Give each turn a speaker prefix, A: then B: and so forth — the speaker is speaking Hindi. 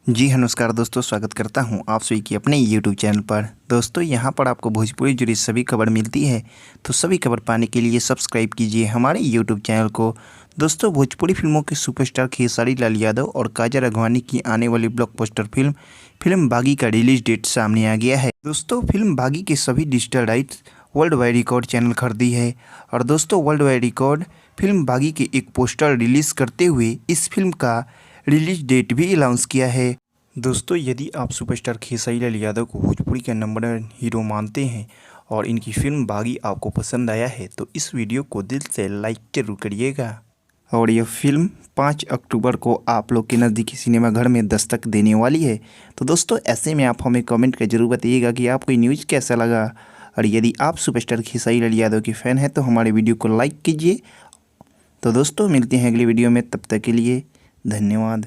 A: जी हाँ, नमस्कार दोस्तों, स्वागत करता हूँ आप सभी की अपने यूट्यूब चैनल पर। दोस्तों यहाँ पर आपको भोजपुरी जुड़ी सभी खबर मिलती है, तो सभी खबर पाने के लिए सब्सक्राइब कीजिए हमारे यूट्यूब चैनल को। दोस्तों भोजपुरी फिल्मों के सुपरस्टार खेसारी लाल यादव और काजल राघवानी की आने वाली ब्लॉकबस्टर फिल्म बागी का रिलीज डेट सामने आ गया है। दोस्तों फिल्म बागी के सभी digital rights world wide record channel खरीदी है और दोस्तों वर्ल्ड वाइड रिकॉर्ड फिल्म बागी के एक पोस्टर रिलीज़ करते हुए इस फिल्म का रिलीज डेट भी अनाउंस किया है। दोस्तों यदि आप सुपरस्टार खेसारी लाल यादव को भोजपुरी का नंबर 1 हीरो मानते हैं और इनकी फिल्म बागी आपको पसंद आया है तो इस वीडियो को दिल से लाइक जरूर करिएगा। और यह फिल्म 5 अक्टूबर को आप लोग के नज़दीकी सिनेमाघर में दस्तक देने वाली है। तो दोस्तों ऐसे में आप हमें कमेंट कर जरूर बताइएगा कि आपको ये न्यूज़ कैसा लगा। और यदि आप सुपरस्टार खेसारी लाल यादव के फ़ैन हैं तो हमारे वीडियो को लाइक कीजिए। तो दोस्तों मिलते हैं अगली वीडियो में, तब तक के लिए धन्यवाद।